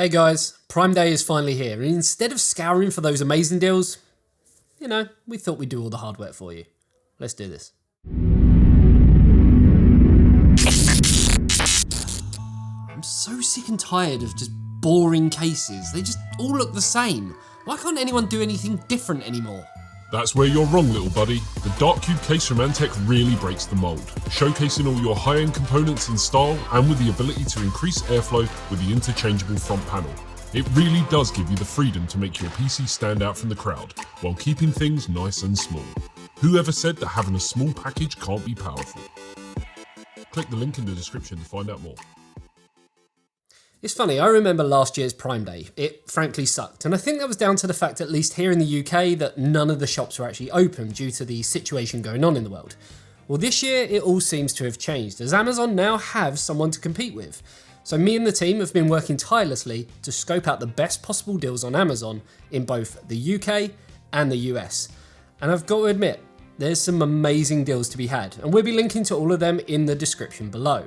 Hey guys, Prime Day is finally here, and instead of scouring for those amazing deals, we thought we'd do all the hard work for you. Let's do this. I'm so sick and tired of just boring cases. They just all look the same. Why can't anyone do anything different anymore? That's where you're wrong, little buddy. The Dark Cube case from Antec really breaks the mold, showcasing all your high-end components in style and with the ability to increase airflow with the interchangeable front panel. It really does give you the freedom to make your PC stand out from the crowd, while keeping things nice and small. Whoever said that having a small package can't be powerful? Click the link in the description to find out more. It's funny, I remember last year's Prime Day. It frankly sucked, and I think that was down to the fact, at least here in the UK, that none of the shops were actually open due to the situation going on in the world. Well, this year it all seems to have changed, as Amazon now have someone to compete with. So me and the team have been working tirelessly to scope out the best possible deals on Amazon in both the UK and the US. And I've got to admit, there's some amazing deals to be had, and we'll be linking to all of them in the description below.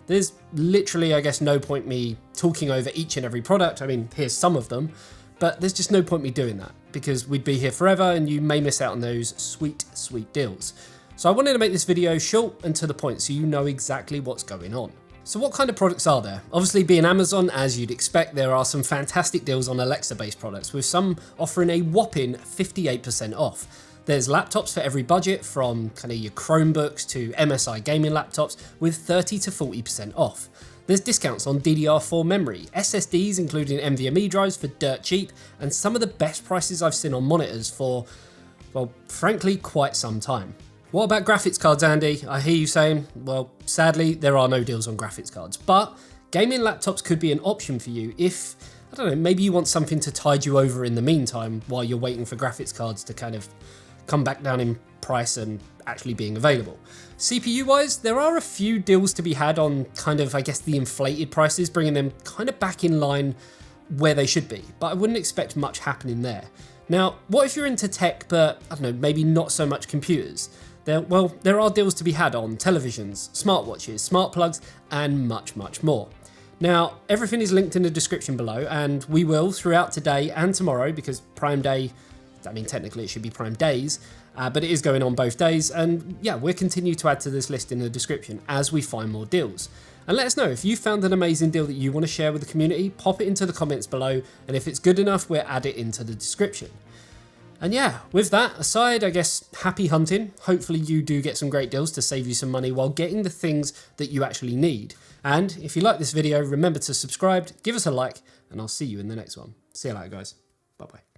There's literally, I guess, no point me talking over each and every product. I mean, here's some of them, but there's just no point me doing that because we'd be here forever and you may miss out on those sweet, sweet deals. So I wanted to make this video short and to the point so you know exactly what's going on. So what kind of products are there? Obviously, being Amazon, as you'd expect, there are some fantastic deals on Alexa-based products, with some offering a whopping 58% off. There's laptops for every budget, from kind of your Chromebooks to MSI gaming laptops, with 30 to 40% off. There's discounts on DDR4 memory, SSDs including NVMe drives for dirt cheap, and some of the best prices I've seen on monitors for, well, frankly, quite some time. What about graphics cards, Andy? I hear you saying, well, sadly, there are no deals on graphics cards, but gaming laptops could be an option for you if, I don't know, maybe you want something to tide you over in the meantime while you're waiting for graphics cards to kind of come back down in price and actually being available. CPU wise, there are a few deals to be had on kind of, I guess, the inflated prices, bringing them kind of back in line where they should be, but I wouldn't expect much happening there. Now, what if you're into tech, but I don't know, maybe not so much computers? There are deals to be had on televisions, smartwatches, smart plugs, and much, much more. Now, everything is linked in the description below, and we will throughout today and tomorrow, because Prime Day, I mean, technically it should be Prime Days, but it is going on both days. And yeah, we'll continue to add to this list in the description as we find more deals. And let us know if you found an amazing deal that you want to share with the community, pop it into the comments below. And if it's good enough, we'll add it into the description. And yeah, with that aside, I guess happy hunting. Hopefully you do get some great deals to save you some money while getting the things that you actually need. And if you like this video, remember to subscribe, give us a like, and I'll see you in the next one. See you later, guys. Bye-bye.